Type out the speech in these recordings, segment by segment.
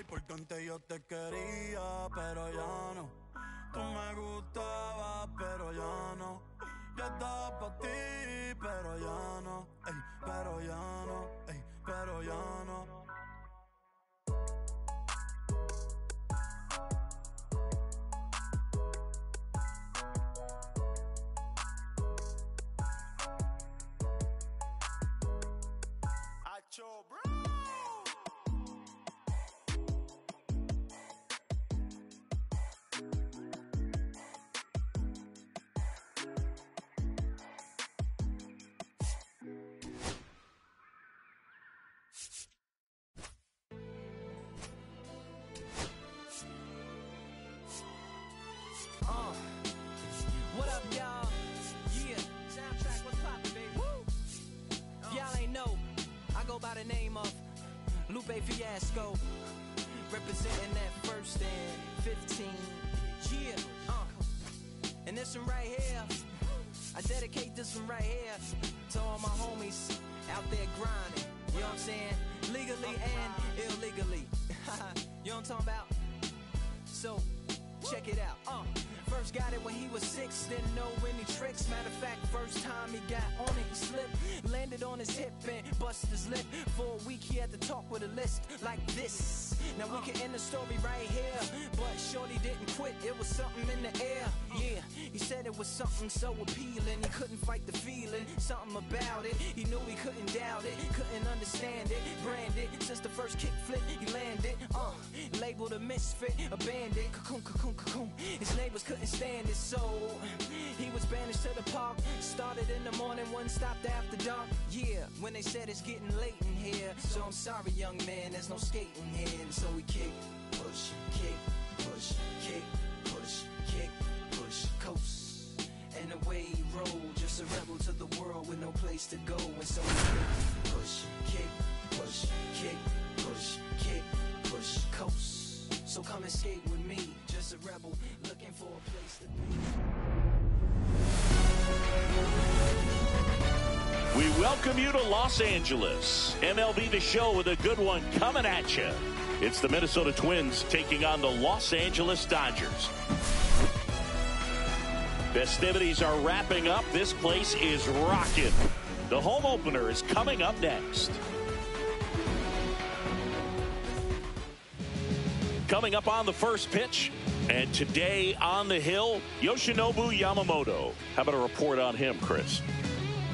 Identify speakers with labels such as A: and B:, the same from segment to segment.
A: porque antes yo te quería, pero ya no. Tú me gustabas, pero ya no. Yo estaba pa' ti, pero ya no. Ey, pero ya no, ey, pero ya no. Acho, bro.
B: What up, y'all? Yeah, soundtrack, what's poppin', baby? Woo! Y'all ain't know, I go by the name of Lupe Fiasco, representing that first and 15. Yeah, and this one right here, I dedicate this one right here to all my homies out there grinding. You know what I'm saying? Legally and illegally. You know what I'm talking about? So, check it out. First got it when he was 6, didn't know any tricks. Matter of fact, first time he got on it, he slipped, landed on his hip and busted his lip. For a week he had to talk with a list like this. Now we can end the story right here, but shorty didn't quit, it was something in the air. Yeah, he said it was something so appealing, he couldn't fight the feeling, something about it. He knew he couldn't doubt it, couldn't understand it. Branded, since the first kick flip he landed. Labeled a misfit, a bandit. Cocoon, cocoon, cocoon. His neighbors couldn't stand it, so he was banished to the park. Started in the morning, one stopped after dark. Yeah, when they said it's getting late in here, so I'm sorry, young man, there's no skating here. And so we kick, push, kick, push, kick, push, kick, push, coast. And away he rolled, just a rebel to the world with no place to go. And so we kick, push, kick, push, kick, push, kick, push, coast. So come and skate with me, just a rebel looking for a place to be.
C: We welcome you to Los Angeles. MLB The Show with a good one coming at you. It's the Minnesota Twins taking on the Los Angeles Dodgers. Festivities are wrapping up. This place is rocking. The home opener is coming up next. Coming up on the first pitch, and today on the hill, Yoshinobu Yamamoto. How about a report on him, Chris?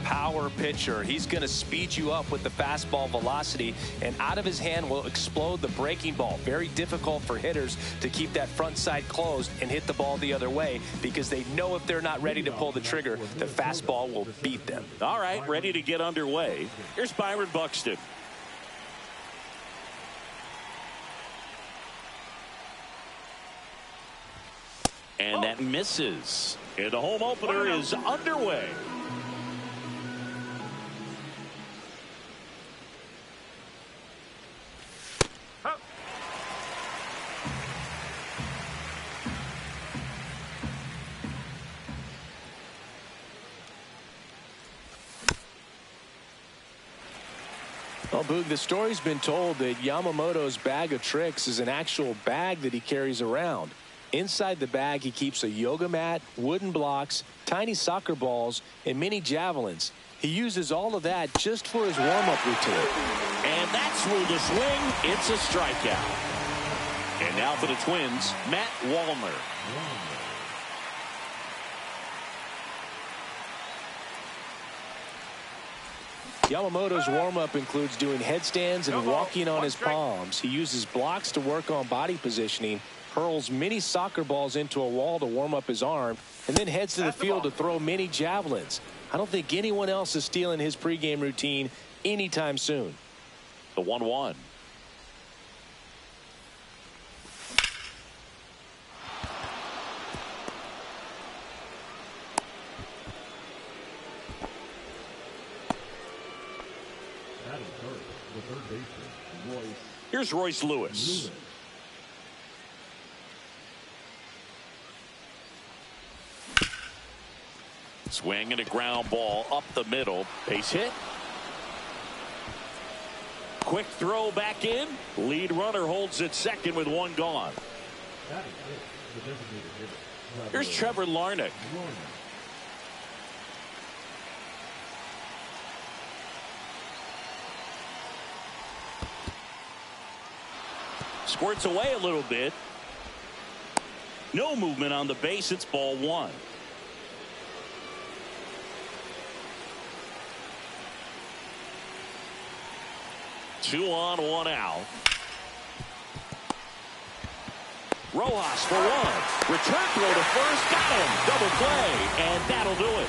D: Power pitcher. He's going to speed you up with the fastball velocity, and out of his hand will explode the breaking ball. Very difficult for hitters to keep that front side closed and hit the ball the other way, because they know if they're not ready to pull the trigger, the fastball will beat them.
C: All right, ready to get underway. Here's Byron Buxton. And that misses. And the home opener is underway.
D: Well, Boog, the story's been told that Yamamoto's bag of tricks is an actual bag that he carries around. Inside the bag, he keeps a yoga mat, wooden blocks, tiny soccer balls, and mini javelins. He uses all of that just for his warm-up routine.
C: And that's through the swing. It's a strikeout. And now for the Twins, Matt Wallner.
D: Yamamoto's warm-up includes doing headstands and walking on his palms. He uses blocks to work on body positioning, hurls mini soccer balls into a wall to warm up his arm, and then heads to the field to throw mini javelins. I don't think anyone else is stealing his pregame routine anytime soon.
C: The 1-1. Here's Royce Lewis. Swing and a ground ball up the middle. Base hit. Quick throw back in. Lead runner holds at second with one gone. Here's Trevor Larnach. Squirts away a little bit. No movement on the base. It's ball one. Two on, one out. Rojas for one. Return throw to first. Got him. Double play. And that'll do it.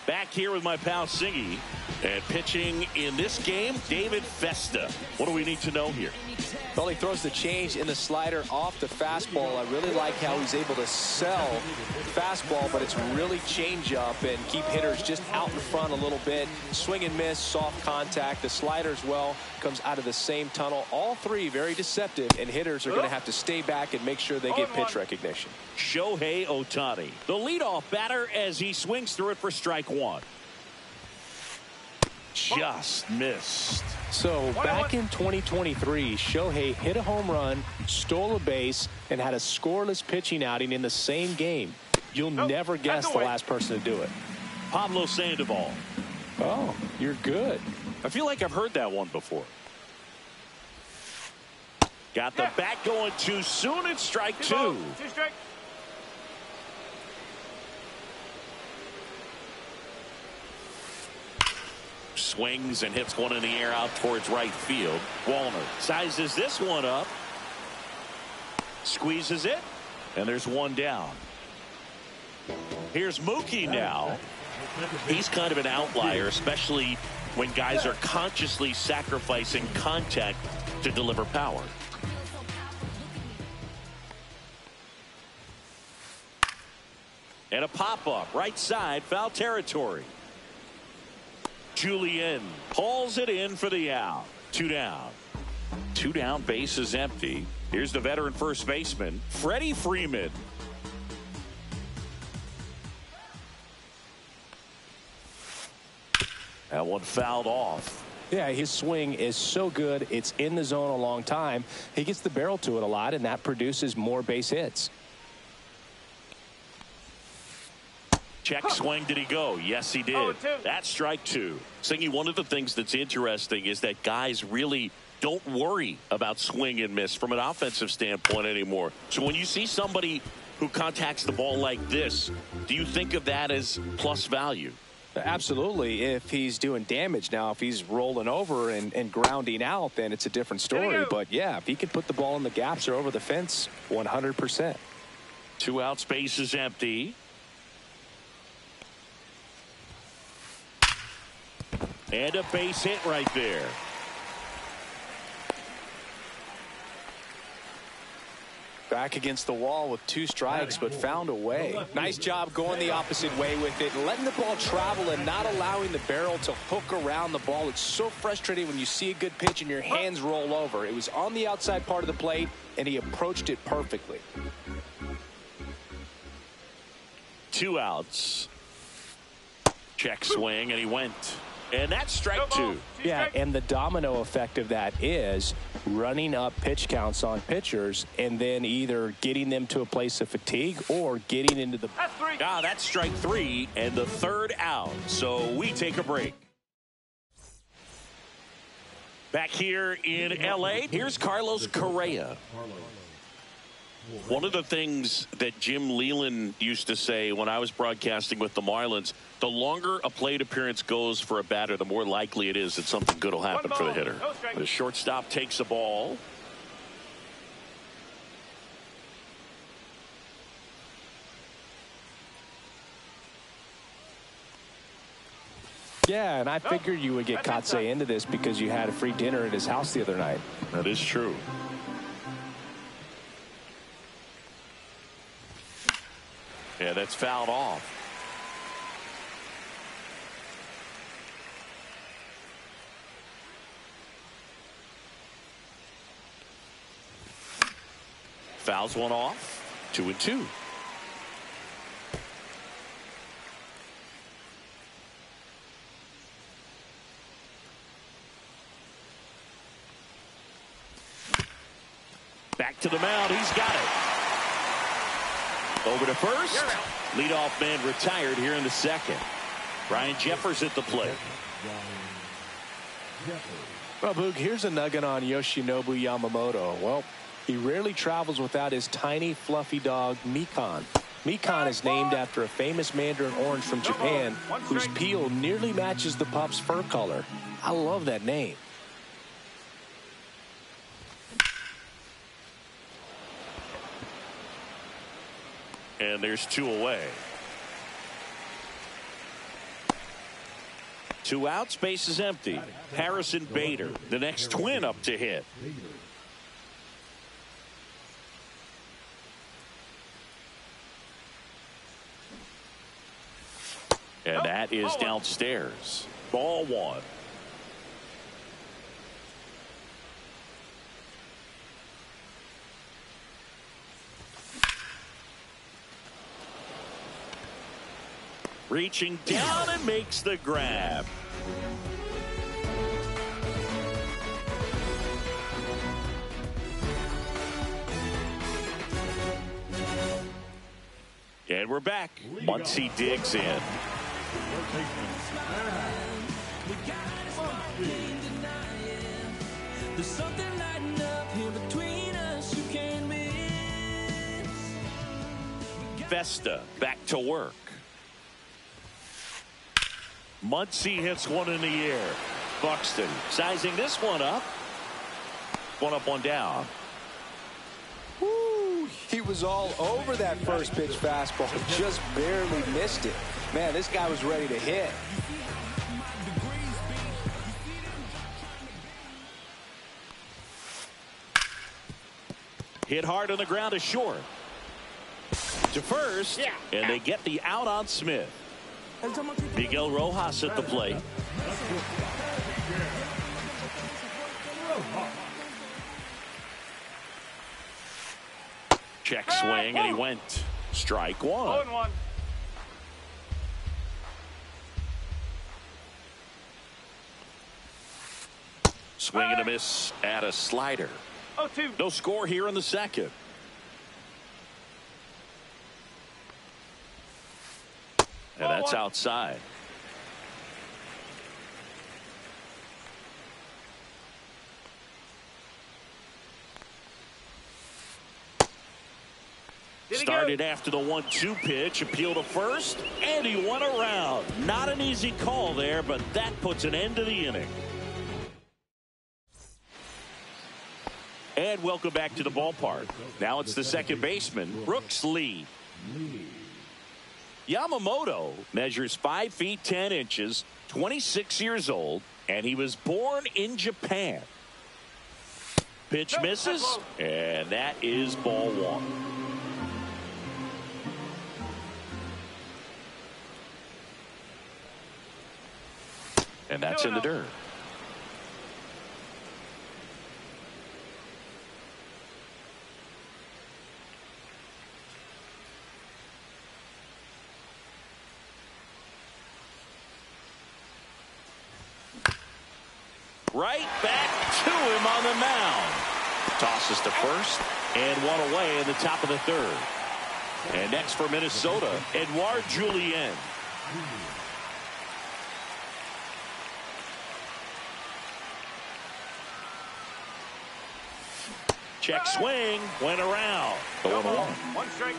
C: Back here with my pal Siggy. And pitching in this game, David Festa. What do we need to know here?
D: Well, he throws the change in the slider off the fastball. I really like how he's able to sell fastball, but it's really change up and keep hitters just out in front a little bit. Swing and miss, soft contact. The slider as well comes out of the same tunnel. All three very deceptive, and hitters are going to have to stay back and make sure they get pitch recognition.
C: Shohei Ohtani, the leadoff batter, as he swings through it for strike one. Just missed.
D: So back in 2023, Shohei hit a home run, stole a base, and had a scoreless pitching outing in the same game. You'll never guess the last person to do it.
C: Pablo Sandoval.
D: Oh, you're good.
C: I feel like I've heard that one before. Got the bat going too soon. It's strike two. Swings and hits one in the air out towards right field. Wallner sizes this one up. Squeezes it. And there's one down. Here's Mookie now. He's kind of an outlier, especially when guys are consciously sacrificing contact to deliver power. And a pop-up right side, foul territory. Julien hauls it in for the out. Two down. Two down, base is empty. Here's the veteran first baseman, Freddie Freeman. That one fouled off.
D: Yeah, his swing is so good. It's in the zone a long time. He gets the barrel to it a lot, and that produces more base hits.
C: Check swing. Did he go? Yes, he did. That's strike two. Singy, one of the things that's interesting is that guys really don't worry about swing and miss from an offensive standpoint anymore. So when you see somebody who contacts the ball like this, do you think of that as plus value?
D: Absolutely. If he's doing damage. Now, if he's rolling over and grounding out, then it's a different story. But yeah, if he can put the ball in the gaps or over the fence, 100%.
C: Two out, space is empty. And a base hit right there.
D: Back against the wall with two strikes, but found a way. Nice job going the opposite way with it, letting the ball travel and not allowing the barrel to hook around the ball. It's so frustrating when you see a good pitch and your hands roll over. It was on the outside part of the plate, and he approached it perfectly.
C: Two outs. Check swing, and he went. And that's strike two.
D: Yeah, and the domino effect of that is running up pitch counts on pitchers and then either getting them to a place of fatigue or getting into the...
C: That's strike three and the third out. So we take a break. Back here in L.A., here's Carlos Correa. One of the things that Jim Leland used to say when I was broadcasting with the Marlins, the longer a plate appearance goes for a batter, the more likely it is that something good will happen for the hitter. The shortstop takes a ball.
D: Yeah, and I figured you would get Kotsay into this because you had a free dinner at his house the other night.
C: That is true. Yeah, that's fouled off. Fouls one off. 2-2. Back to the mound. He's got it. Over to first. Leadoff man retired here in the second. Ryan Jeffers at the plate.
D: Well, Boog, here's a nugget on Yoshinobu Yamamoto. Well, he rarely travels without his tiny, fluffy dog, Mikan. Mikan is named after a famous mandarin orange from Japan whose peel nearly matches the pup's fur color. I love that name.
C: And there's 2 away. 2 outs, base is empty. Harrison Bader, the next twin up to hit. And that is downstairs. Ball 1. Reaching down and makes the grab. And we're back. Muncy digs in.
E: There's something lighting up here between us you can't miss.
C: Vesta back to work. Muncy hits one in the air. Buxton sizing this one up. 1 up, 1 down.
D: Woo, he was all over that first pitch fastball. Just barely missed it. Man, this guy was ready to hit.
C: Hit hard on the ground to short. To first. And they get the out on Smith. Miguel Rojas at the plate. Check swing, and he went. Strike 1. Swing and a miss at a slider. No score here in the second. And that's outside. Started after the 1-2 pitch, appeal to first, and he went around. Not an easy call there, but that puts an end to the inning. And welcome back to the ballpark. Now it's the second baseman, Brooks Lee. Yamamoto measures 5 feet 10 inches, 26 years old, and he was born in Japan. Pitch misses, and that is ball 1. And that's in the dirt. Right back to him on the mound. Tosses to first, and 1 away in the top of the 3rd. And next for Minnesota, Edouard Julien. Check swing, went around. The 1-1.
F: 1 strike.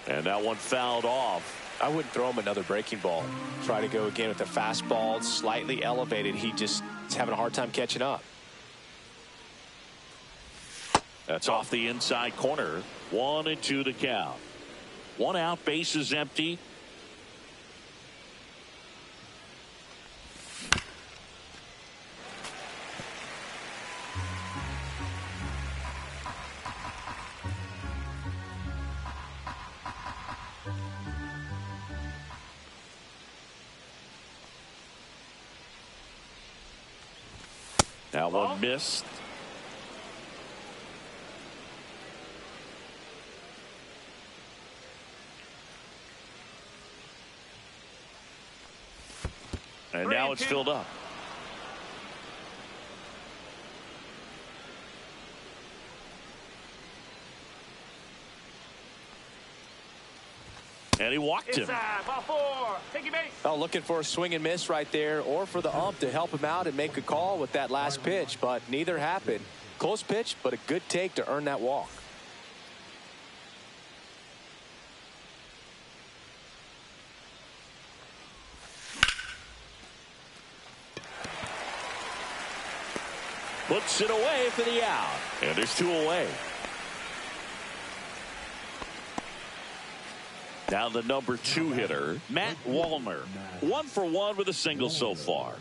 C: And that one fouled off.
D: I wouldn't throw him another breaking ball. Try to go again with the fastball, slightly elevated. He just is having a hard time catching up.
C: That's off the inside corner. 1-2 the count. 1 out, base is empty. That one missed. And now it's filled up. And he walked him.
F: Ball 4. Take base.
D: Oh, looking for a swing and miss right there, or for the ump to help him out and make a call with that last pitch, but neither happened. Close pitch, but a good take to earn that walk.
C: Puts it away for the out. And there's 2 away. Now the number 2 hitter, Matt Wallner. 1 for 1 with a single so far.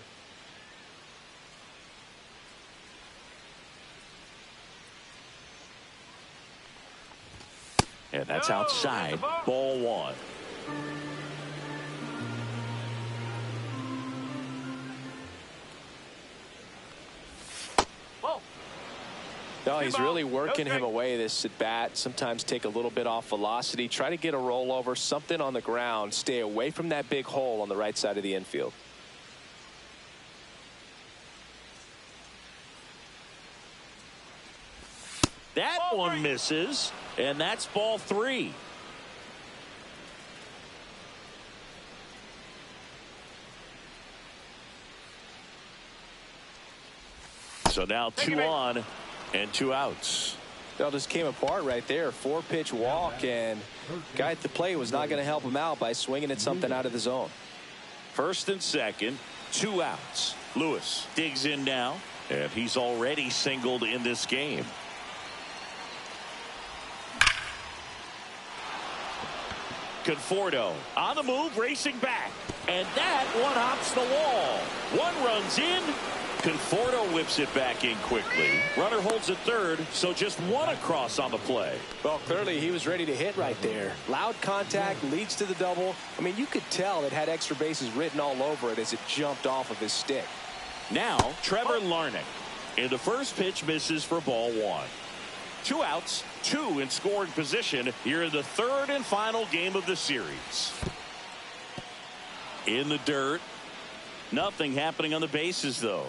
C: And that's outside. Ball 1.
D: No, he's really working him away this at bat. Sometimes take a little bit off velocity. Try to get a rollover, something on the ground. Stay away from that big hole on the right side of the infield.
C: That one misses, and that's ball 3. So now 2 on and 2 outs.
D: Well, just came apart right there. 4-pitch walk, and guy at the plate was not going to help him out by swinging at something out of the zone.
C: First and second, 2 outs. Lewis digs in now, and he's already singled in this game. Conforto on the move, racing back, and that one hops the wall. 1 runs in. Conforto whips it back in quickly. Runner holds at third, so just 1 across on the play.
D: Well, clearly he was ready to hit right there. Loud contact leads to the double. I mean, you could tell it had extra bases written all over it as it jumped off of his stick.
C: Now Trevor Larnach, and the first pitch misses for ball 1. 2 outs, 2 in scoring position here in the 3rd and final game of the series. In the dirt, nothing happening on the bases though.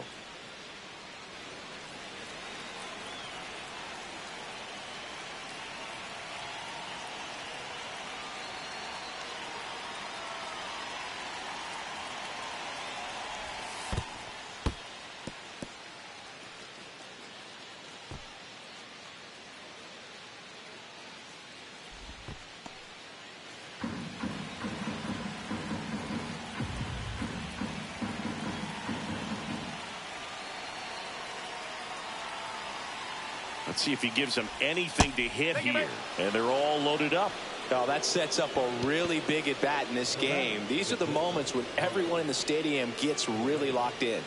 C: Let's see if he gives them anything to hit here. And they're all loaded up.
D: Oh, that sets up a really big at bat in this game. These are the moments when everyone in the stadium gets really locked in.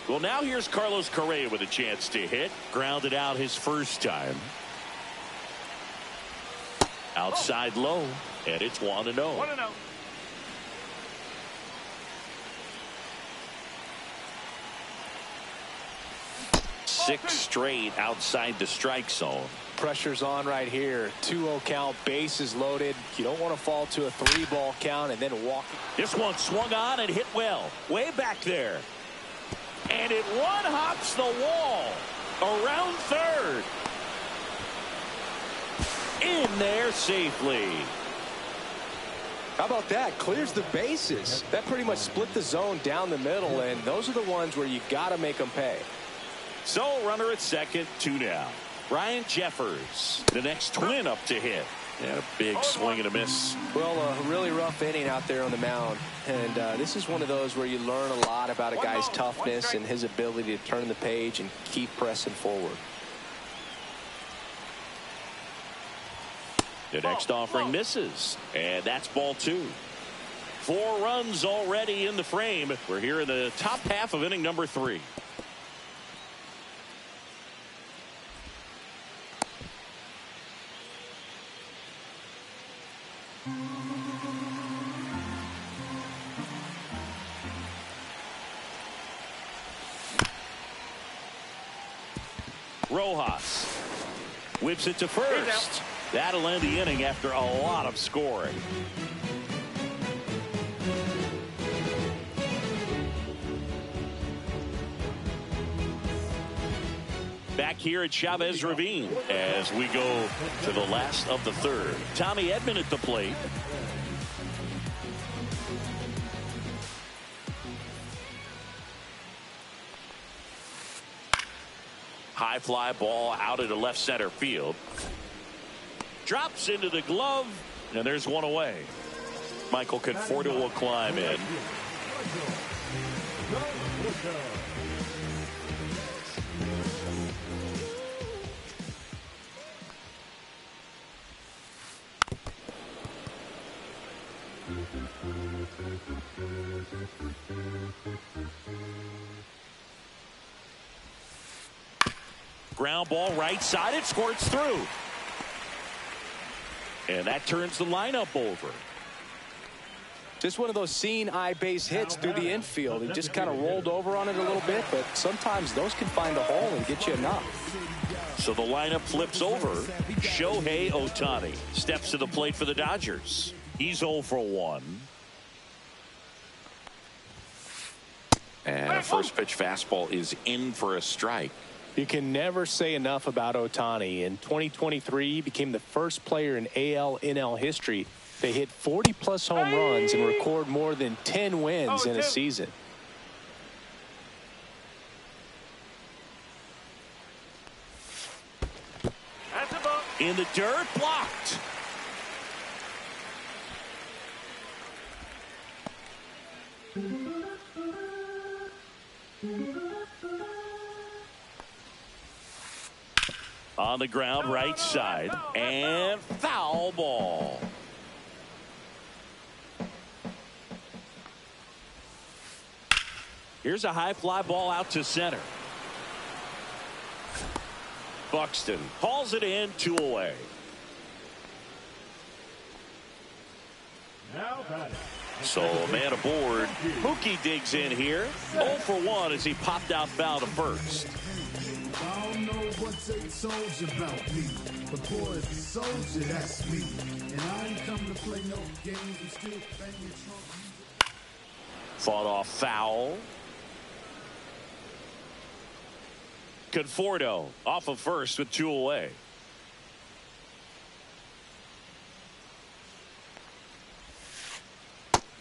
C: Well, now here's Carlos Correa with a chance to hit. Grounded out his first time. Outside low, and it's 1-0.
F: 1-0.
C: 6 straight outside the strike zone.
D: Pressure's on right here. 2-0 count, bases loaded. You don't want to fall to a 3-ball count and then walk.
C: This one swung on and hit well. Way back there. And it one hops the wall. Around third. In there safely.
D: How about that? Clears the bases. That pretty much split the zone down the middle, and those are the ones where you got to make them pay.
C: So runner at second, 2 down. Ryan Jeffers, the next twin up to hit. And a big swing and a miss.
D: Well, a really rough inning out there on the mound. And this is one of those where you learn a lot about a guy's toughness and his ability to turn the page and keep pressing forward.
C: The next offering misses. And that's ball 2. 4 runs already in the frame. We're here in the top half of inning number 3. Rojas whips it to first. That'll end the inning after a lot of scoring. Back here at Chavez Ravine as we go to the last of the third. Tommy Edman at the plate. High fly ball out into left center field. Drops into the glove, and there's one away. Michael Conforto will climb in. Ground ball right side. It squirts through. And that turns the lineup over.
D: Just one of those seeing eye base hits through the infield. He just kind of rolled over on it a little bit, but sometimes those can find a hole and get you enough.
C: So the lineup flips over. Shohei Ohtani steps to the plate for the Dodgers. He's 0 for 1. And a first pitch fastball is in for a strike.
D: You can never say enough about Ohtani. In 2023, he became the first player in AL/NL history to hit 40-plus home runs and record more than 10 wins in a season.
C: In the dirt, blocked. On the ground, right side, and foul ball. Here's a high fly ball out to center. Buxton hauls it in, 2 away. So a man aboard. Mookie digs in here. 0 for 1 as he popped out foul to first.
G: I don't know what they told you about me, but boy, it's a soldier, that's me. And I ain't come to play no games, I'm still banging trunk.
C: Fought off foul. Conforto off of first with 2 away.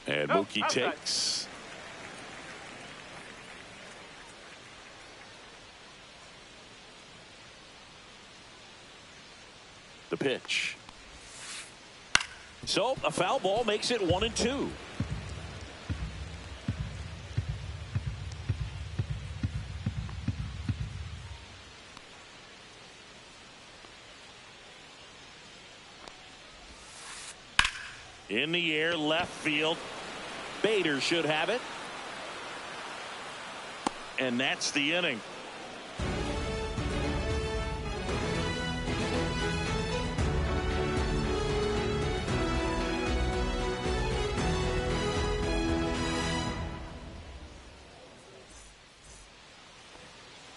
C: And Mookie takes. The pitch. So a foul ball makes it 1-2. In the air, left field. Bader should have it. And that's the inning.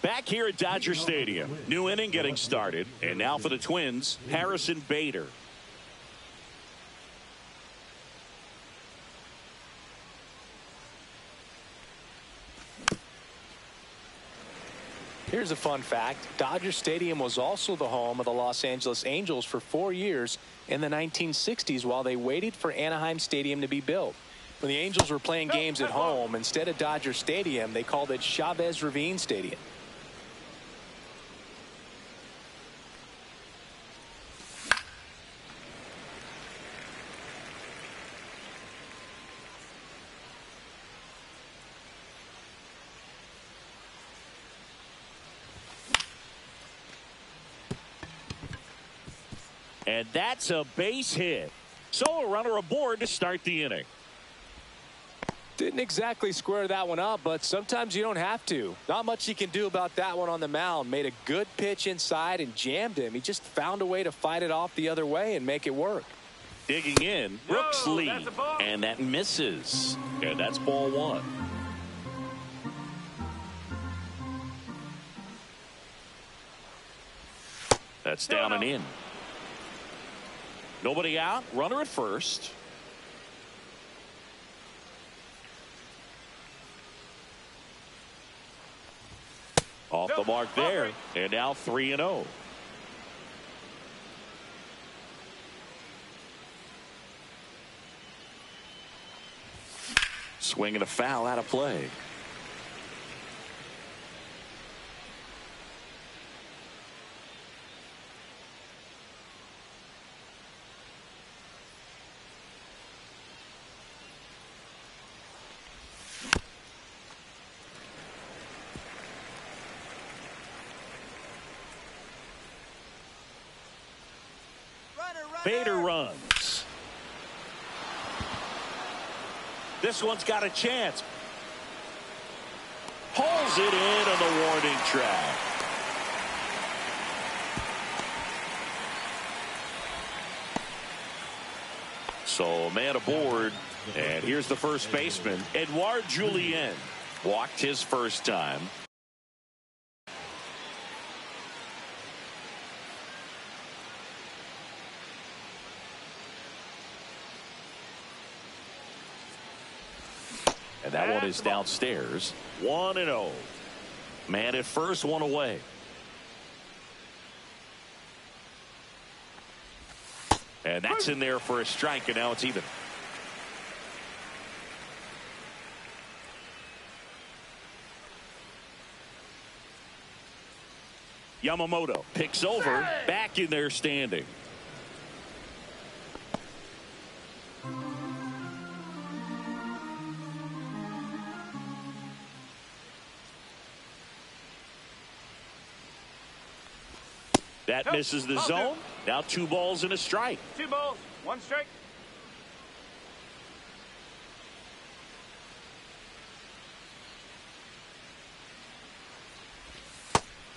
C: Back here at Dodger Stadium. New inning getting started. And now for the Twins, Harrison Bader.
D: Here's a fun fact. Dodger Stadium was also the home of the Los Angeles Angels for 4 years in the 1960s while they waited for Anaheim Stadium to be built. When the Angels were playing games at home, instead of Dodger Stadium, they called it Chavez Ravine Stadium.
C: And that's a base hit. So a runner aboard to start the inning.
D: Didn't exactly square that one up, but sometimes you don't have to. Not much you can do about that one on the mound. Made a good pitch inside and jammed him. He just found a way to fight it off the other way and make it work.
C: Digging in, Brooks Lee, and that misses. And that's ball 1. That's down and in. Nobody out. Runner at first. Off the mark there. And now 3-0. Swing and a foul out of play. Bader runs. This one's got a chance. Pulls it in on the warning track. So man aboard. And here's the first baseman, Edouard Julien. Walked his first time. And that one is downstairs. 1-0. Man at first, one away. And that's in there for a strike, and now it's even. Yamamoto picks over, back in there standing. That misses the zone. Now 2 balls and a strike.
F: 2 balls, 1 strike.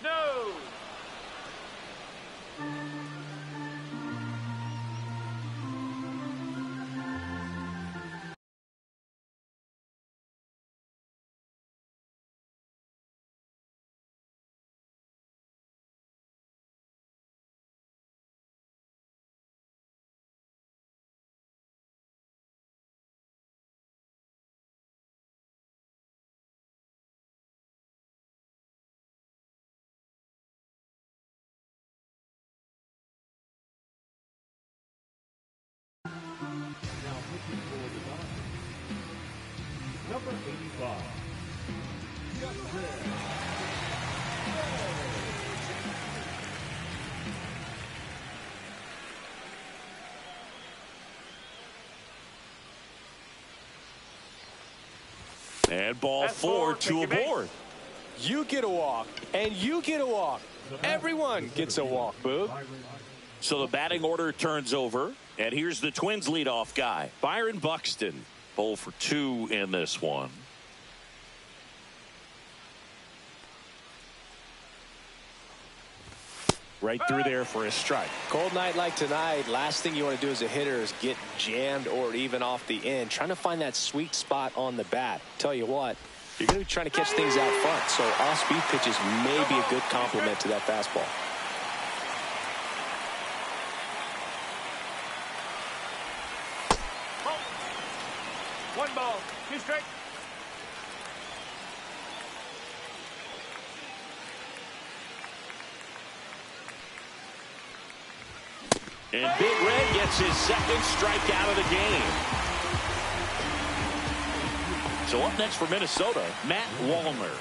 F: No.
G: Number 85.
C: And ball 4, 2 aboard.
D: You get a walk, and you get a walk. Everyone gets a walk, Boog.
C: So the batting order turns over, and here's the Twins leadoff guy, Byron Buxton. 0 for 2 in this one. Right through there for a strike.
D: Cold night like tonight, last thing you want to do as a hitter is get jammed or even off the end. Trying to find that sweet spot on the bat. Tell you what, you're going to be trying to catch things out front, so off-speed pitches may be a good complement to that fastball.
F: One ball, 2 strikes.
C: And Big Red gets his second strikeout of the game. So up next for Minnesota, Matt Wallner.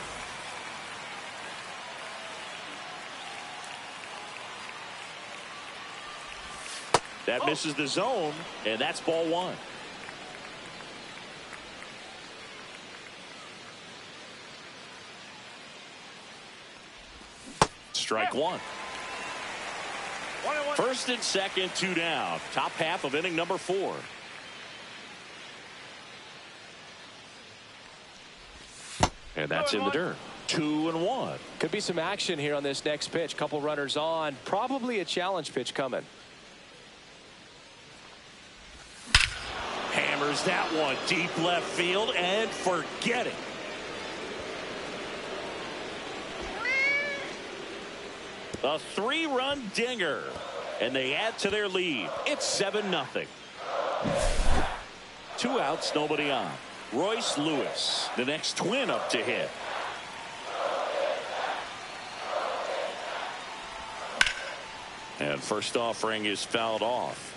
C: That misses the zone, and that's ball 1. Strike 1.
F: 1-1.
C: First and second, 2 down. Top half of inning number 4. And that's in the dirt. 2-1.
D: Could be some action here on this next pitch. Couple runners on. Probably a challenge pitch coming.
C: Hammers that one deep left field and forget it. A 3-run dinger. And they add to their lead. It's 7-0. 2 outs, nobody on. Royce Lewis, the next Twin up to hit. And first offering is fouled off.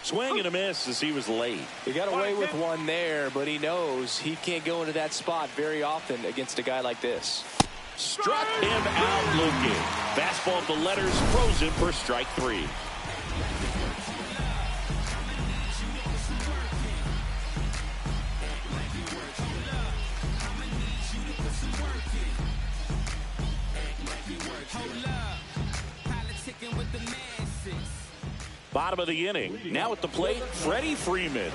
C: Swing and a miss as he was late.
D: He got away with one there, but he knows he can't go into that spot very often against a guy like this.
C: Struck him out looking. Fastball to letters, frozen for strike 3. Bottom of the inning. Now at the plate, Freddie Freeman.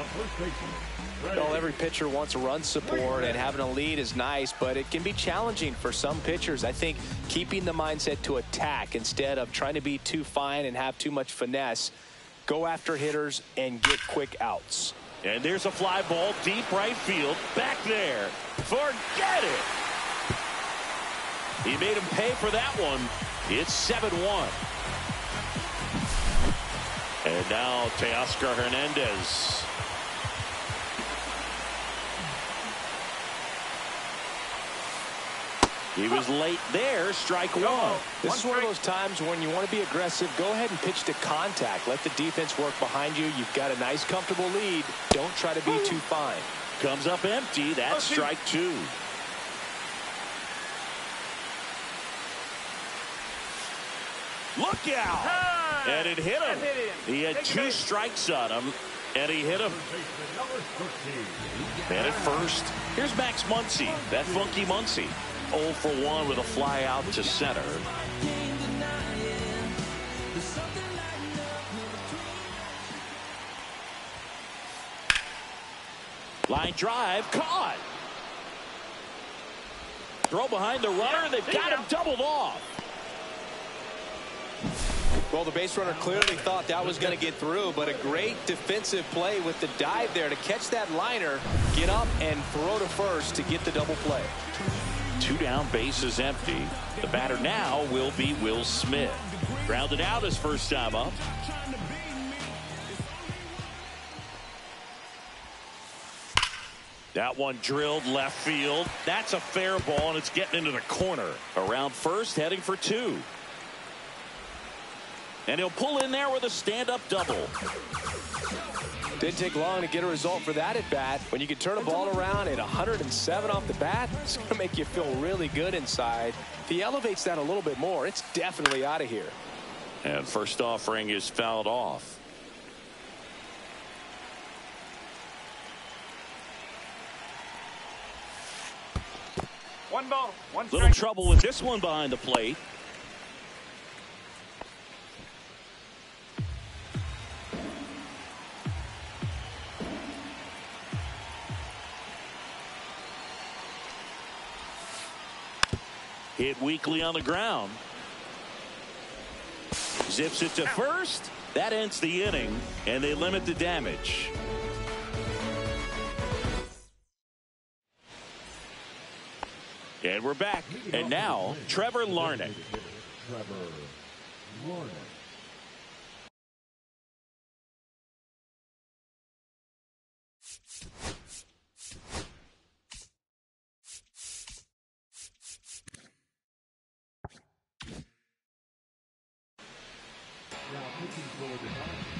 D: Well, every pitcher wants run support, and having a lead is nice, but it can be challenging for some pitchers. I think keeping the mindset to attack instead of trying to be too fine and have too much finesse. Go after hitters and get quick outs.
C: And there's a fly ball deep right field. Back there. Forget it. He made him pay for that one. It's 7-1. And now Teoscar Hernandez. He was late there. Strike 1.
D: This is one of those times when you want to be aggressive. Go ahead and pitch to contact. Let the defense work behind you. You've got a nice, comfortable lead. Don't try to be too fine.
C: Comes up empty. That's strike 2. Look out! And it hit him. He had 2 strikes on him, and he hit him. And at first, here's Max Muncy, that funky Muncy. 0 for 1 with a fly out to center. Line drive, caught. Throw behind the runner. They've got him doubled off.
D: Well, the base runner clearly thought that was going to get through, but a great defensive play with the dive there to catch that liner, get up and throw to first to get the double play.
C: 2 down, bases empty. The batter now will be Will Smith. Grounded out his first time up. That one drilled left field. That's a fair ball, and it's getting into the corner. Around first, heading for 2. And he'll pull in there with a stand-up double.
D: Didn't take long to get a result for that at bat. When you can turn a ball around at 107 off the bat, it's going to make you feel really good inside. If he elevates that a little bit more, it's definitely out of here.
C: And first offering is fouled off.
F: One ball, one strike.
C: Little trouble with this one behind the plate. Hit weakly on the ground. Zips it to first. That ends the inning, and they limit the damage. And we're back. And now, Trevor Larnach.
G: Now pitching for the Dodgers,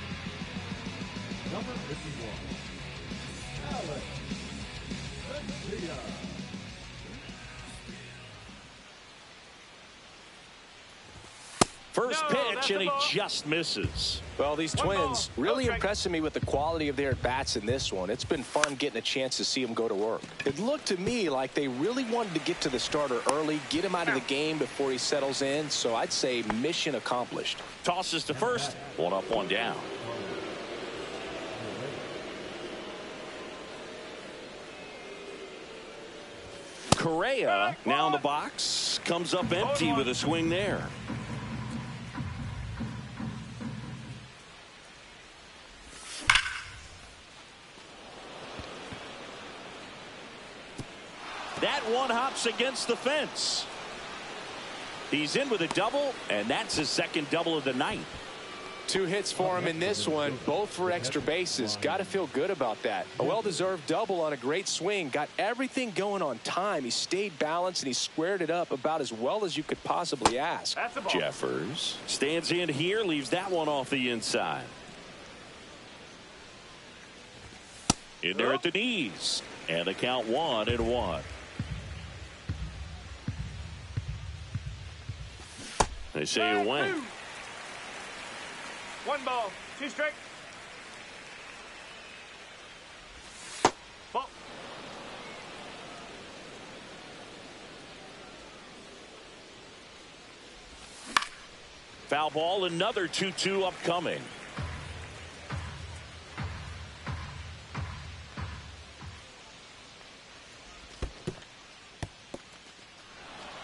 G: number 51, Alex Garcia.
C: First pitch, and he just misses.
D: Well, these Twins really impressing me with the quality of their at-bats in this one. It's been fun getting a chance to see them go to work. It looked to me like they really wanted to get to the starter early, get him out of the game before he settles in, so I'd say mission accomplished.
C: Tosses to first, 1 up, 1 down. Correa now in the box. comes up empty with a swing there. That one hops against the fence. He's in with a double, and that's his second double of the night.
D: 2 hits for him in this one, both for extra bases. Got to feel good about that. A well-deserved double on a great swing. Got everything going on time. He stayed balanced, and he squared it up about as well as you could possibly ask.
C: Jeffers stands in here, leaves that one off the inside. In there at the knees. And the count 1-1. They say you win.
F: 1 ball, 2 strike. Ball.
C: Foul ball, another 2-2 upcoming.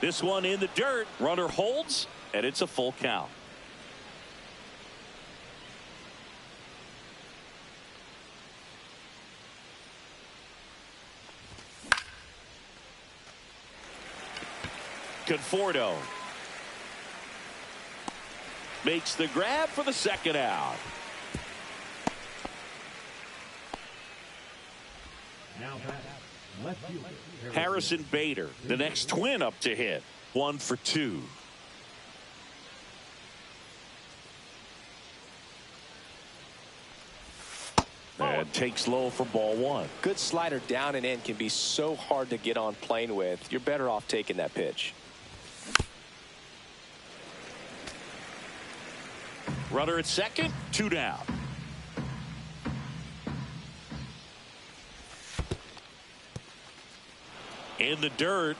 C: This one in the dirt. Runner holds, and it's a full count. Conforto makes the grab for the second out.
G: Now back, left fielder
C: Harrison Bader, the next twin up to hit. 1 for 2. And takes low for ball 1.
D: Good slider down and in can be so hard to get on plane with. You're better off taking that pitch.
C: Runner at second, 2 down. In the dirt.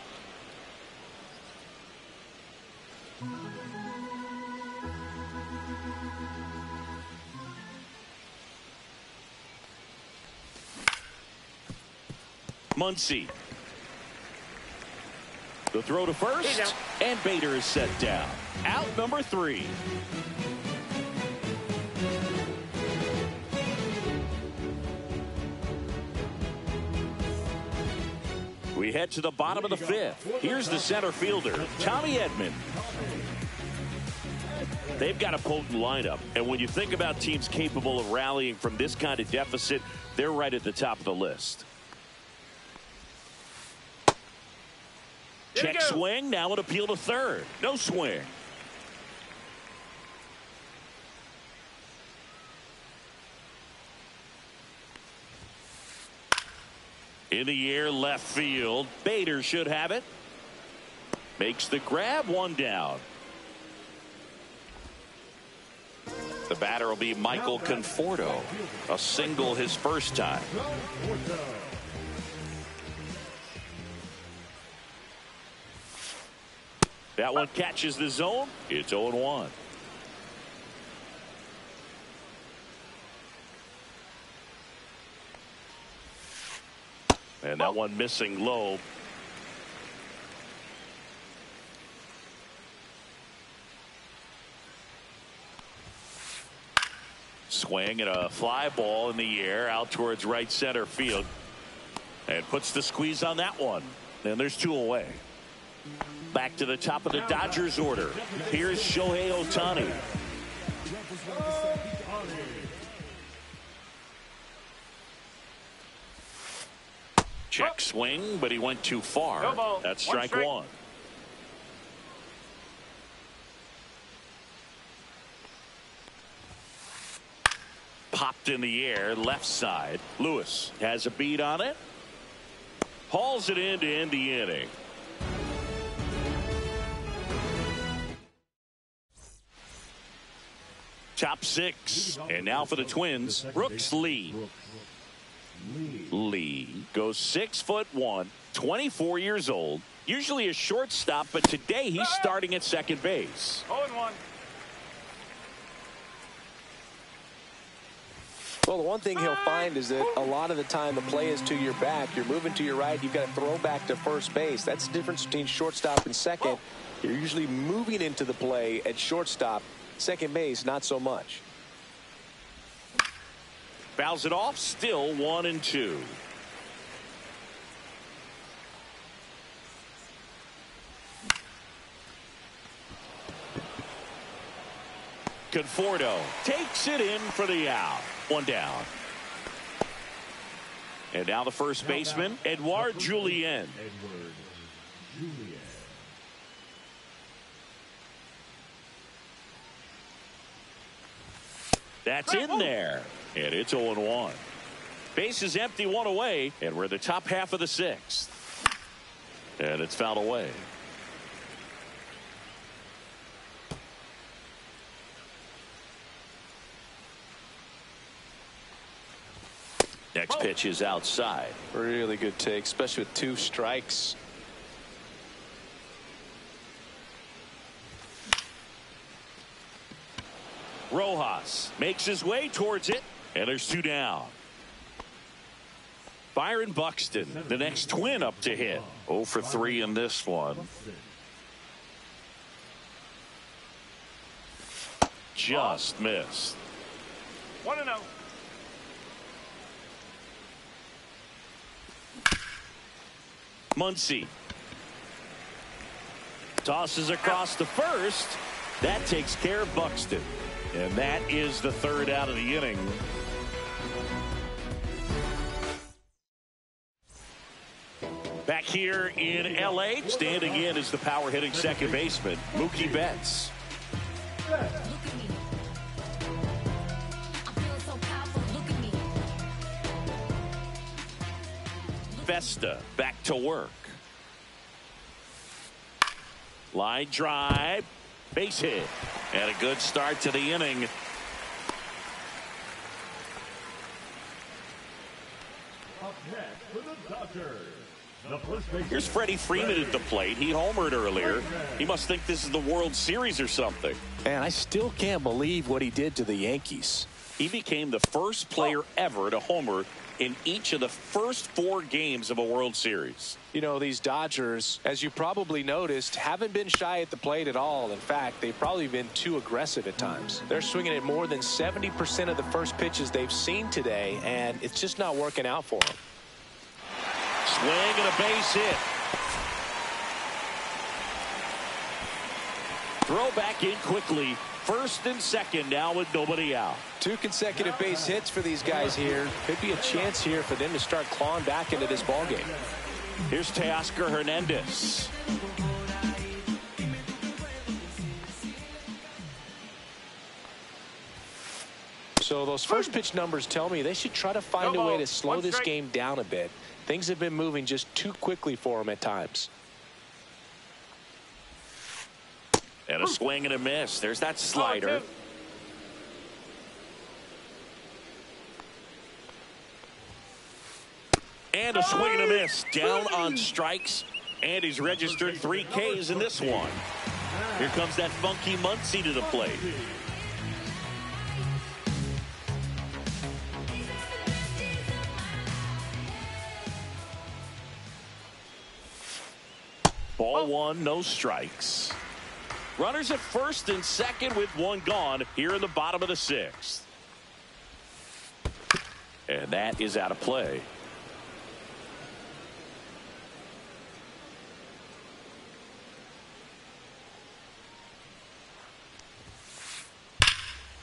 C: Muncy. The throw to first, and Bader is set down. Out number 3. We head to the bottom of the 5th. Here's the center fielder, Tommy Edman. They've got a potent lineup, and when you think about teams capable of rallying from this kind of deficit, they're right at the top of the list. Check swing, now an appeal to third. No swing. In the air, left field. Bader should have it. Makes the grab, 1 down. The batter will be Michael Conforto. A single his first time. That one catches the zone. It's 0-1. And that one missing low. Swing and a fly ball in the air out towards right center field. And puts the squeeze on that one. And there's 2 away. Back to the top of the Dodgers order. Here's Shohei Ohtani. Check swing, but he went too far. That's strike 1. Popped in the air, left side. Lewis has a beat on it. Hauls it in to end the inning. Top 6. And now for the Twins, Brooks Lee. Lee goes 6'1", 24 years old. Usually a shortstop, but today he's starting at second base.
F: 0-1.
D: Well, the one thing he'll find is that a lot of the time the play is to your back. You're moving to your right. You've got to throw back to first base. That's the difference between shortstop and second. You're usually moving into the play at shortstop. Second base, not so much.
C: Fouls it off. Still 1-2. Conforto takes it in for the out. One down. And now the first baseman, Edouard Julien. That's in there. And it's 0-1. Base is empty, one away. And we're in the top half of the sixth. And it's fouled away. Next pitch is outside.
D: Really good take, especially with 2 strikes.
C: Rojas makes his way towards it, and there's 2 down. Byron Buxton, the next twin up to hit. 0 for 3 in this one. Just missed.
F: 1-0.
C: Muncy tosses across the first. That takes care of Buxton. And that is the 3rd out of the inning. Back here in L.A., standing in is the power hitting second baseman, Mookie Betts. Vesta back to work. Line drive, base hit, and a good start to the inning.
H: Up next for the Dodgers, the first baseman.
C: Here's Freddie Freeman at the plate. He homered earlier. He must think this is the World Series or something.
D: And I still can't believe what he did to the Yankees.
C: He became the first player ever to homer in each of the first 4 games of a World Series.
D: You know, these Dodgers, as you probably noticed, haven't been shy at the plate at all. In fact, they've probably been too aggressive at times. They're swinging at more than 70% of the first pitches they've seen today, and it's just not working out for them.
C: Swing and a base hit. Throw back in quickly. First and second now with nobody out.
D: 2 consecutive base hits for these guys here. Could be a chance here for them to start clawing back into this ballgame.
C: Here's Teoscar Hernandez.
D: So those first pitch numbers tell me they should try to find a way to slow this game down a bit. Things have been moving just too quickly for them at times.
C: And a swing and a miss. There's that slider. And a swing and a miss. Down on strikes. And he's registered 3 Ks in this one. Here comes that funky Muncy to the plate. Ball 1, no strikes. Runners at first and second with 1 gone here in the bottom of the 6th. And that is out of play.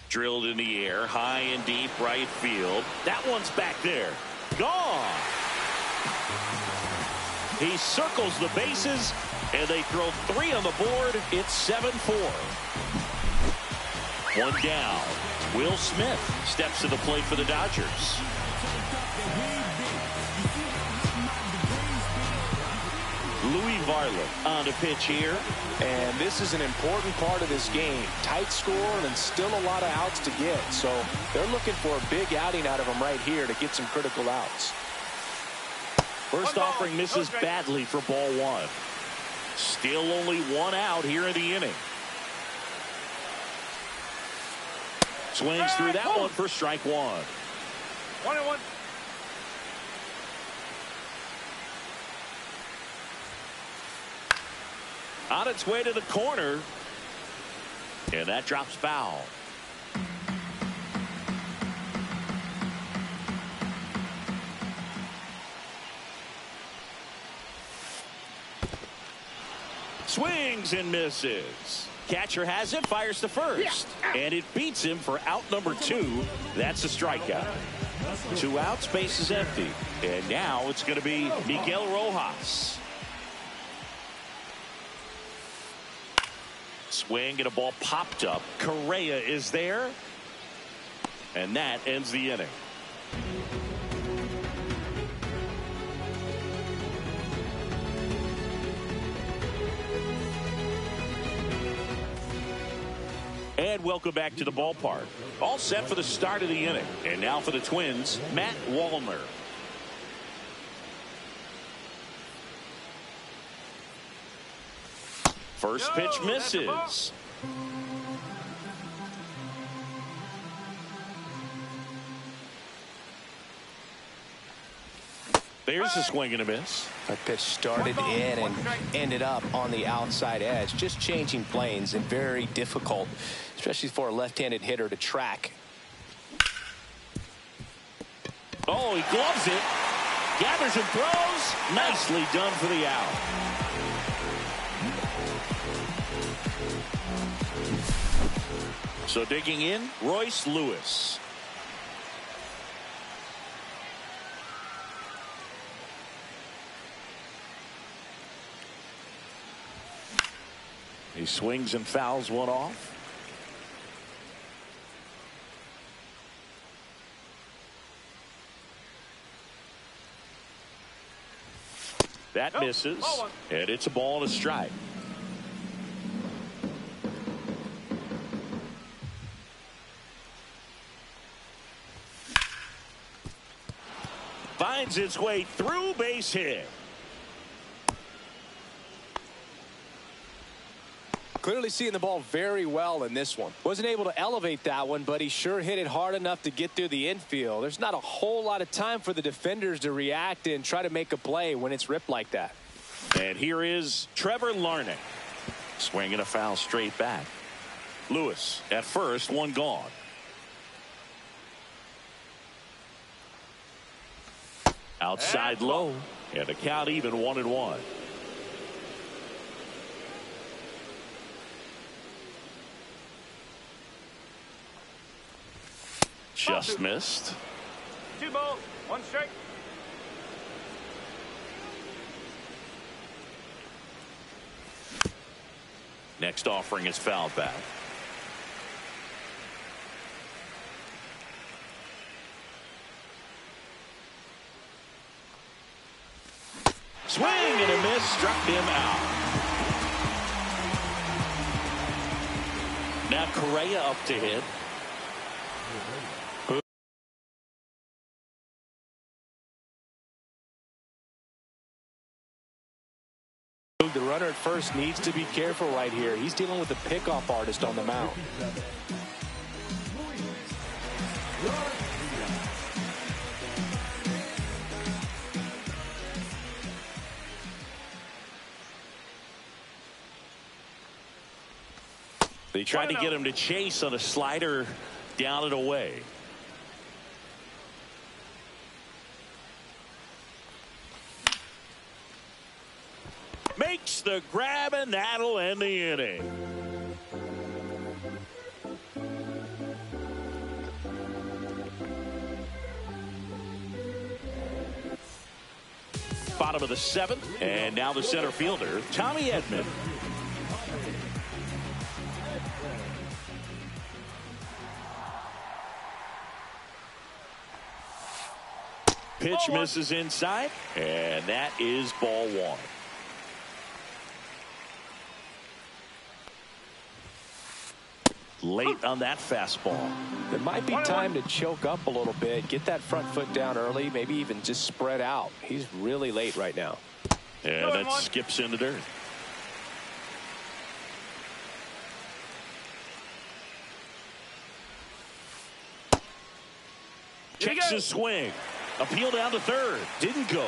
C: Drilled in the air, high and deep right field. That one's back there. Gone. He circles the bases, and they throw 3 on the board. It's 7-4. 1 down. Will Smith steps to the plate for the Dodgers. Louis Varland on the pitch here.
D: And this is an important part of this game. Tight score and still a lot of outs to get. So they're looking for a big outing out of them right here to get some critical outs.
C: First offering misses badly for ball 1. Still only 1 out here in the inning. Swings through that one for strike 1.
F: 1-1.
C: On its way to the corner. And that drops foul. Swings and misses. Catcher has it, fires to first. And it beats him for out number 2. That's a strikeout. 2 outs, base is empty. And now it's going to be Miguel Rojas. Swing and a ball popped up. Correa is there. And that ends the inning. And welcome back to the ballpark. All set for the start of the inning. And now for the Twins, Matt Wallner. First pitch misses. There's a swing and a miss.
D: That pitch started in and ended up on the outside edge. Just changing planes and very difficult, especially for a left-handed hitter to track.
C: Oh, he gloves it. Gathers and throws. Nicely done for the out. So digging in, Royce Lewis. He swings and fouls one off. That misses, and it's a ball and a strike. Finds its way through, base hit.
D: Clearly seeing the ball very well in this one. Wasn't able to elevate that one, but he sure hit it hard enough to get through the infield. There's not a whole lot of time for the defenders to react and try to make a play when it's ripped like that.
C: And here is Trevor Larnach. Swinging a foul straight back. Lewis at first, one gone. Outside low, and the count even 1-1. Just missed.
F: 2 balls, 1 strike.
C: Next offering is fouled back. Swing and a miss, struck him out. Now Correa up to hit.
D: The runner at first needs to be careful right here. He's dealing with a pickoff artist on the mound.
C: They tried to get him to chase on a slider down and away. Makes the grab, and that'll end the inning. Bottom of the 7th, and now the center fielder, Tommy Edman. Pitch misses inside, and that is ball 1. Late on that fastball.
D: It might be time to choke up a little bit, get that front foot down early, maybe even just spread out. He's really late right now.
C: And that skips into dirt. Checks his swing. Appeal down to third. Didn't go.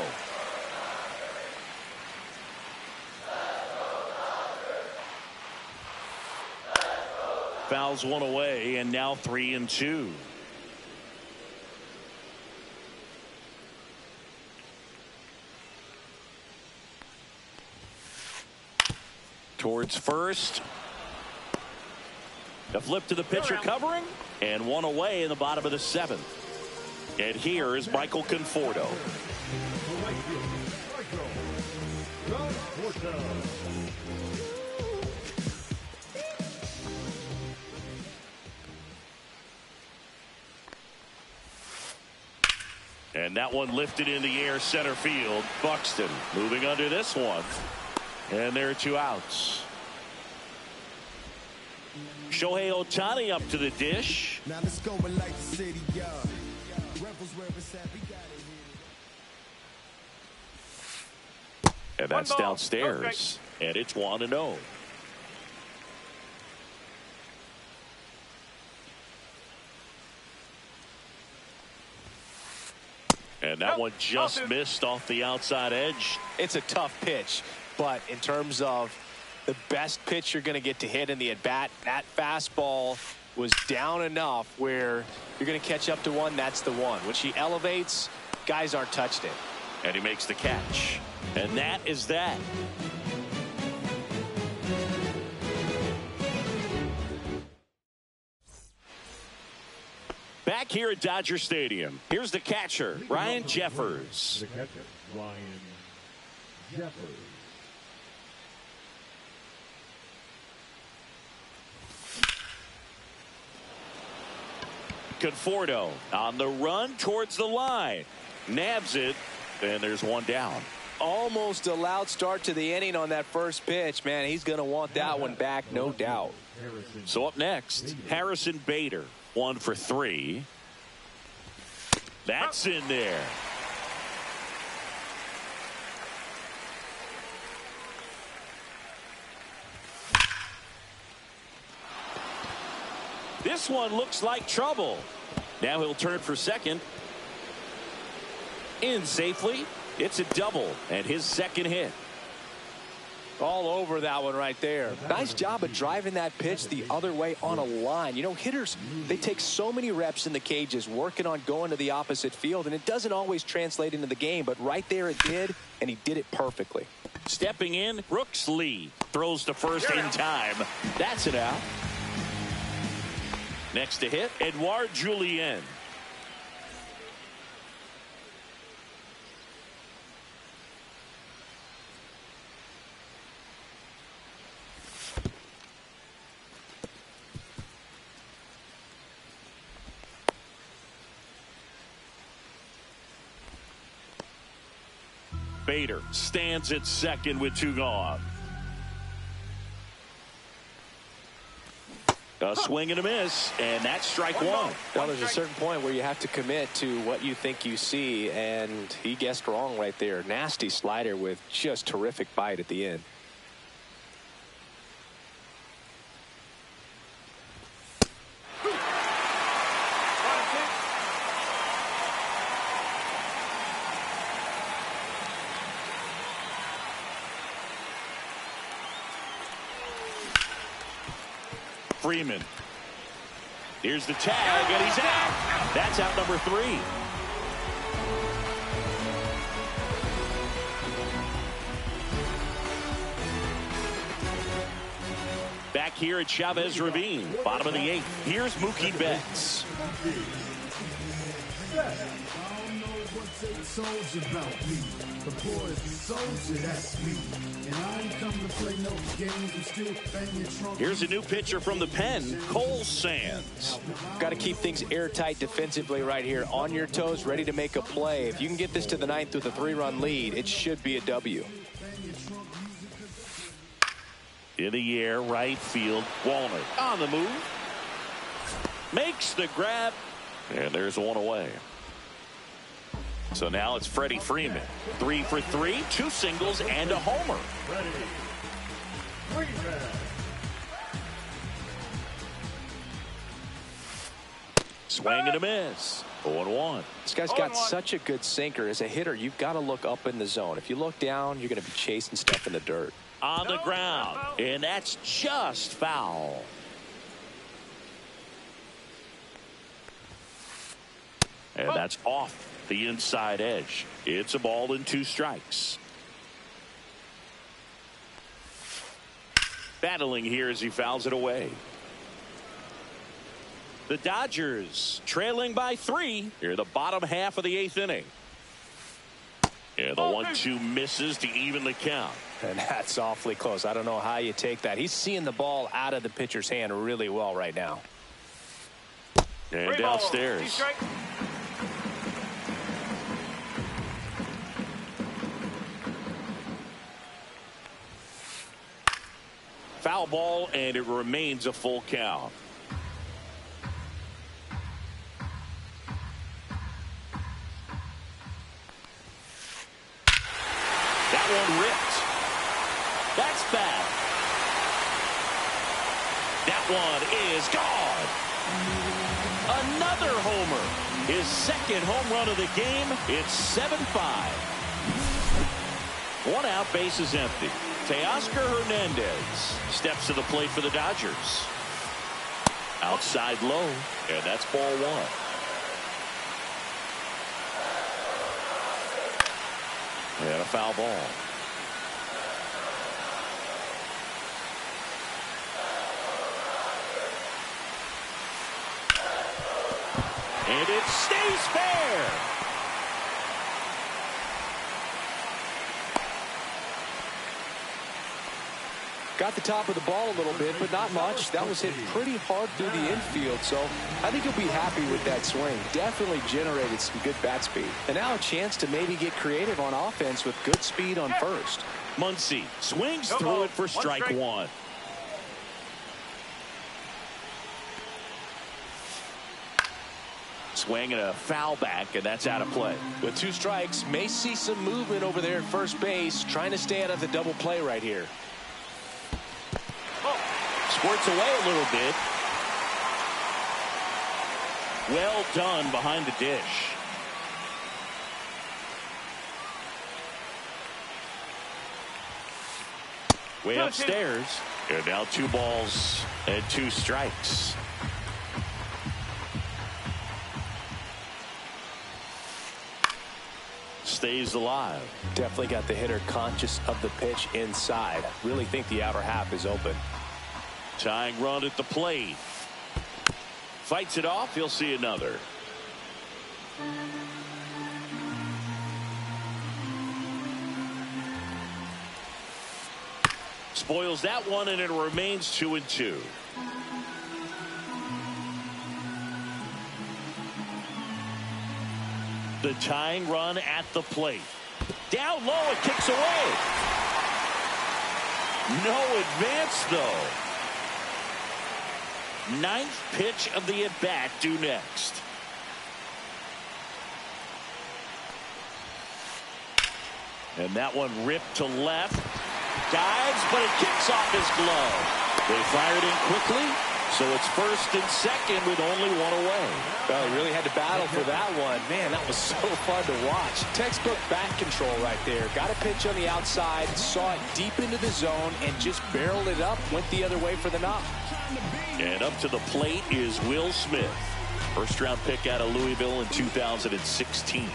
C: Fouls one away, and now 3-2. Towards first. The flip to the pitcher covering, and one away in the bottom of the seventh. And here is Michael Conforto. And that one lifted in the air center field. Buxton moving under this one. And there are 2 outs. Shohei Ohtani up to the dish.
I: Now let's go and light the city up. Rebels where it's at, we got it here.
C: And that's downstairs. And it's 1-0. And that one just missed off the outside edge.
D: It's a tough pitch, but in terms of the best pitch you're going to get to hit in the at-bat, that fastball was down enough where you're going to catch up to one. That's the one. When she elevates, guys aren't touched it.
C: And he makes the catch. And that is that. Back here at Dodger Stadium, here's the catcher, Ryan Jeffers.
H: The catcher, Ryan Jeffers.
C: Conforto on the run towards the line. Nabs it, and there's one down.
D: Almost a loud start to the inning on that first pitch. Man, he's going to want that one back, no doubt.
C: So up next, Harrison Bader, 1 for 3. That's in there. This one looks like trouble. Now he'll turn for second. In safely. It's a double and his second hit.
D: All over that one right there. Nice job of driving that pitch the other way on a line. You know, hitters, they take so many reps in the cages working on going to the opposite field, and it doesn't always translate into the game, but right there it did, and he did it perfectly.
C: Stepping in, Brooks Lee throws to first in time. That's it out. Next to hit, Edouard Julien. Bader stands at second with 2 gone. A swing and a miss, and that's strike one.
D: Well, there's a certain point where you have to commit to what you think you see, and he guessed wrong right there. Nasty slider with just terrific bite at the end.
C: Freeman. Here's the tag, and he's out. That's out number 3. Back here at Chavez Ravine, bottom of the 8th. Here's Mookie Betts.
G: Soldier about me. The boy is the soldier, that's me. And I ain't come to play no games. I'm still banging trunk.
C: Here's a new pitcher from the pen, Cole Sands.
D: Got to keep things airtight defensively right here. On your toes, ready to make a play. If you can get this to the 9th with a 3-run lead, it should be a W.
C: In the air, right field, Walner on the move. Makes the grab, and there's one away. So now it's Freddie Freeman. 3 for 3, 2 singles, and a homer. Swing and a miss. 0-1.
D: This guy's got such a good sinker. As a hitter, you've got to look up in the zone. If you look down, you're going to be chasing stuff in the dirt.
C: On the ground, and that's just foul. And that's off the inside edge. It's a ball and 2 strikes. Battling here as he fouls it away. The Dodgers trailing by 3 here in the bottom half of the 8th inning. And the 1-2 misses to even the count.
D: And that's awfully close. I don't know how you take that. He's seeing the ball out of the pitcher's hand really well right now.
C: And downstairs. Foul ball, and it remains a full count. That one ripped. That's bad. That one is gone. Another homer. His second home run of the game. It's 7-5. 1 out, base is empty. Teoscar Hernandez steps to the plate for the Dodgers. Outside low, and that's ball 1. And a foul ball. And it stays fair.
D: Got the top of the ball a little bit, but not much. That was hit pretty hard through the infield, so I think he'll be happy with that swing. Definitely generated some good bat speed. And now a chance to maybe get creative on offense with good speed on first.
C: Muncy swings through it for strike 1. Swing and a foul back, and that's out of play.
D: With 2 strikes, may see some movement over there at first base, trying to stay out of the double play right here.
C: Squirts away a little bit. Well done behind the dish. Way upstairs. And now 2 balls and 2 strikes. Stays alive.
D: Definitely got the hitter conscious of the pitch inside. Really think the outer half is open.
C: Tying run at the plate. Fights it off. He'll see another. Spoils that one, and it remains 2-2. The tying run at the plate. Down low, it kicks away. No advance, though. 9th pitch of the at-bat due next. And that one ripped to left. Dives, but it kicks off his glove. They fired in quickly, so it's first and second with only 1 away.
D: Well, he really had to battle for that one. Man, that was so fun to watch. Textbook bat control right there. Got a pitch on the outside, saw it deep into the zone, and just barreled it up, went the other way for the knock.
C: And up to the plate is Will Smith. First-round pick out of Louisville in 2016.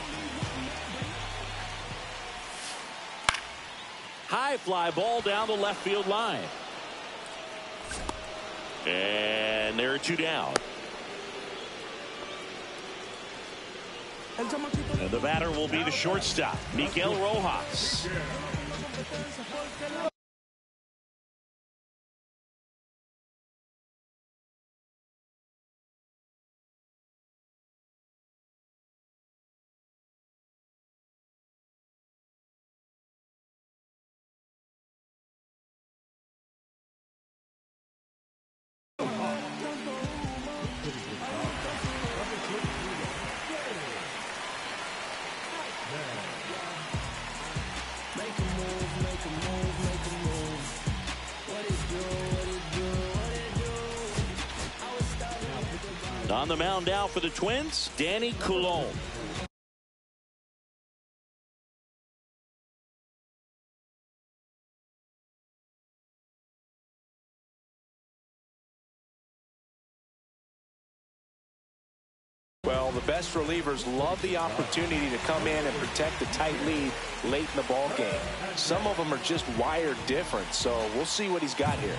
C: High fly ball down the left field line. And there are 2 down. And the batter will be the shortstop, Miguel Rojas. On the mound now for the Twins, Danny Coulombe.
D: Well, the best relievers love the opportunity to come in and protect the tight lead late in the ball game. Some of them are just wired different, so we'll see what he's got here.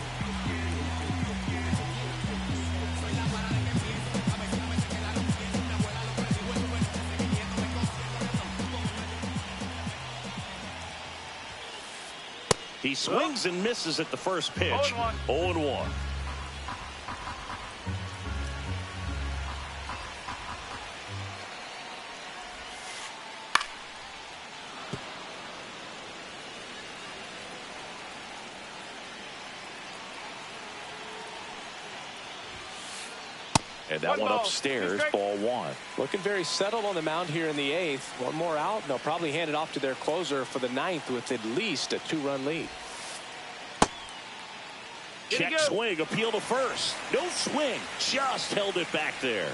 C: He swings and misses at the first pitch. 0-1. And that one upstairs, ball 1.
D: Looking very settled on the mound here in the 8th. One more out, and they'll probably hand it off to their closer for the 9th with at least a 2-run lead.
C: Check swing, appeal to first. No swing, just held it back there.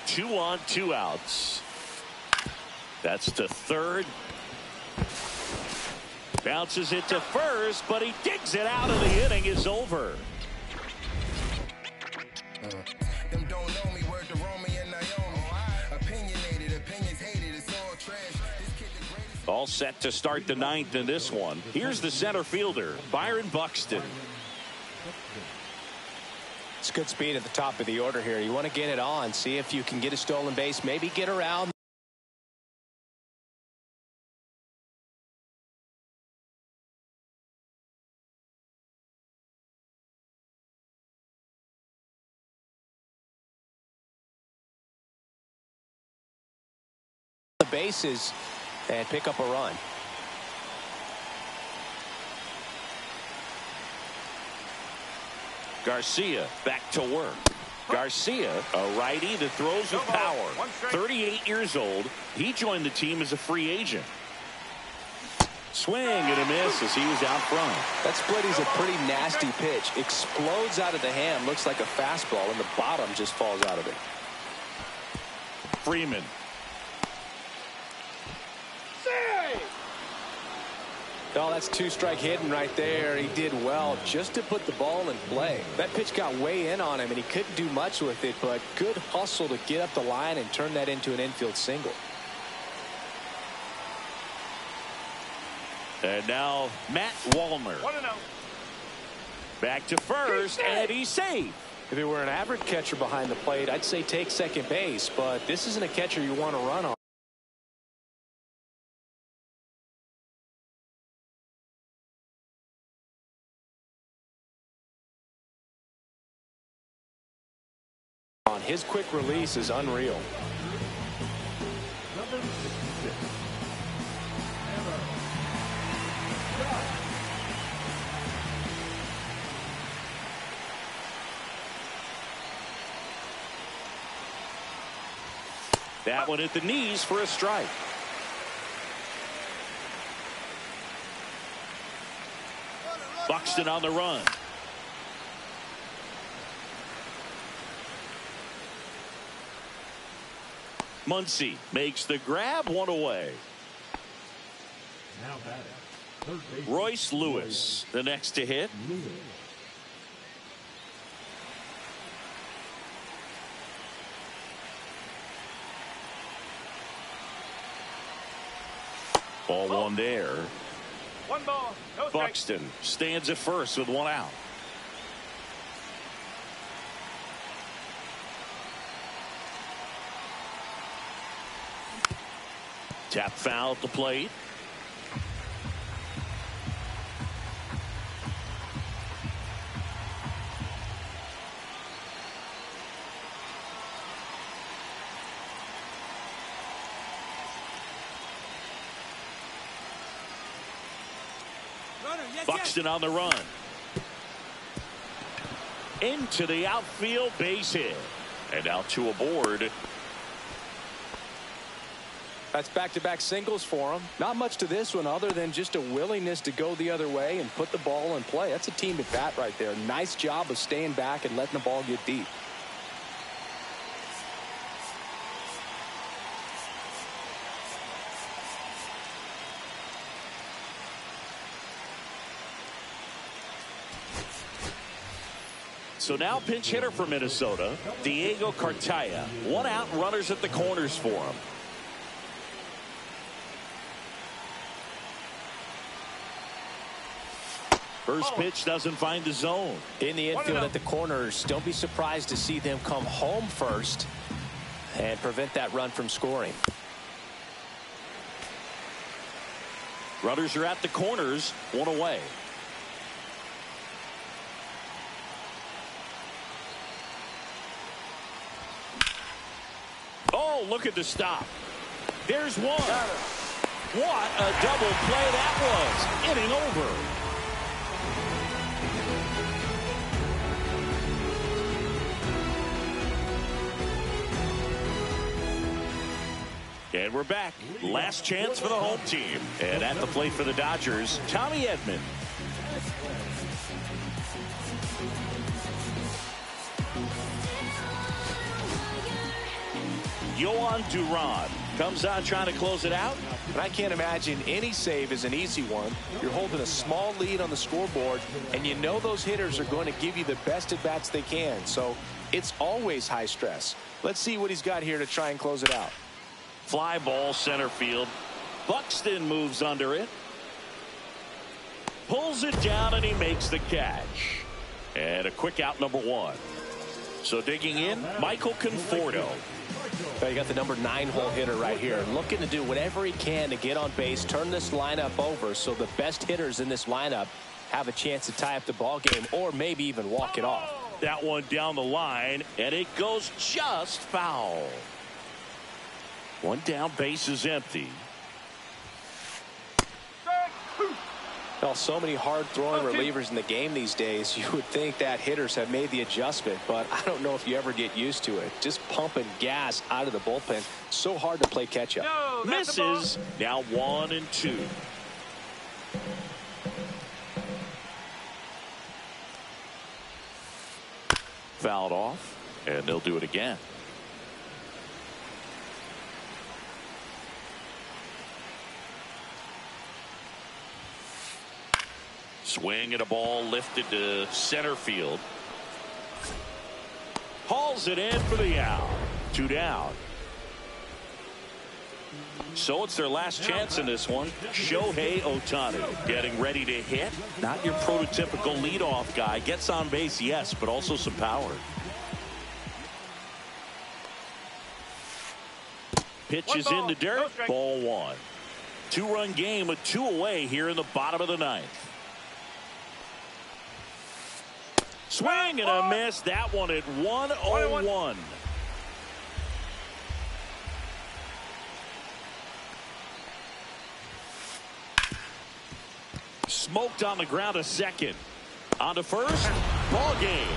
C: Two on, 2 outs. That's to third. Bounces it to first, but he digs it out, and the inning is over.
I: Them don't know me, word to Romy and Naomi. Opinionated, opinions hated, it's all trash. This kid the greatest.
C: All set to start the 9th in this one. Here's the center fielder, Byron Buxton.
D: It's good speed at the top of the order here. You want to get it on, see if you can get a stolen base, maybe get around. The bases and pick up a run.
C: Garcia back to work. Garcia, a righty that throws with power. 38 years old. He joined the team as a free agent. Swing and a miss as he was out front.
D: That split is a pretty nasty pitch. Explodes out of the hand. Looks like a fastball, and the bottom just falls out of it.
C: Freeman.
D: Oh, that's 2-strike hitting right there. He did well just to put the ball in play. That pitch got way in on him, and he couldn't do much with it, but good hustle to get up the line and turn that into an infield single.
C: And now Matt Wallner. Back to first, and he's safe.
D: If it were an average catcher behind the plate, I'd say take second base, but this isn't a catcher you want to run on. His quick release is unreal.
C: That one at the knees for a strike. Buxton on the run. Muncy makes the grab, one away.
H: Now batting,
C: Royce Lewis, the next to hit. Ball 1 there.
F: 1 ball, no strike.
C: Buxton stands at first with 1 out. Tap foul at the plate. Buxton on the run. Into the outfield, base hit. And out to a board.
D: That's back-to-back singles for him. Not much to this one other than just a willingness to go the other way and put the ball in play. That's a team at bat right there. Nice job of staying back and letting the ball get deep.
C: So now pinch hitter for Minnesota, Diego Cartaya. 1 out, runners at the corners for him. First pitch doesn't find the zone.
D: In the infield at the corners, don't be surprised to see them come home first and prevent that run from scoring.
C: Runners are at the corners, 1 away. Oh, look at the stop. There's one. What a double play that was. Inning over. And we're back. Last chance for the home team. And at the plate for the Dodgers, Tommy Edman. Yohan Duran comes on trying to close it out.
D: But I can't imagine any save is an easy one. You're holding a small lead on the scoreboard, and you know those hitters are going to give you the best at-bats they can. So it's always high stress. Let's see what he's got here to try and close it out.
C: Fly ball center field. Buxton moves under it. Pulls it down, and he makes the catch. And a quick out, number 1. So digging in, Michael Conforto.
D: So you got the number 9 hole hitter right here, looking to do whatever he can to get on base, turn this lineup over so the best hitters in this lineup have a chance to tie up the ball game or maybe even walk it off.
C: That one down the line, and it goes just foul. 1 down, base is empty.
D: Well, so many hard-throwing relievers in the game these days, you would think that hitters have made the adjustment, but I don't know if you ever get used to it. Just pumping gas out of the bullpen. So hard to play catch-up.
C: No, misses. Now 1-2. Fouled off, and they'll do it again. Swing and a ball lifted to center field. Hauls it in for the out. 2 down. So it's their last chance in this one. Shohei Ohtani getting ready to hit. Not your prototypical leadoff guy. Gets on base, yes, but also some power. Pitch is in the dirt. Ball 1. 2-run game with 2 away here in the bottom of the 9th. Swing and a miss. That one at 1-0-1. Smoked on the ground, a second. On to first. Ball game.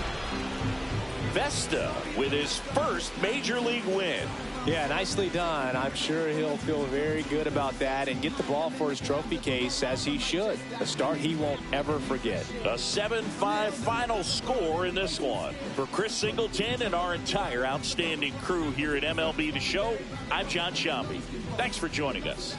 C: Vesta with his first major league win.
D: Yeah, nicely done. I'm sure he'll feel very good about that and get the ball for his trophy case, as he should. A start he won't ever forget.
C: A 7-5 final score in this one. For Chris Singleton and our entire outstanding crew here at MLB The Show, I'm John Shambi. Thanks for joining us.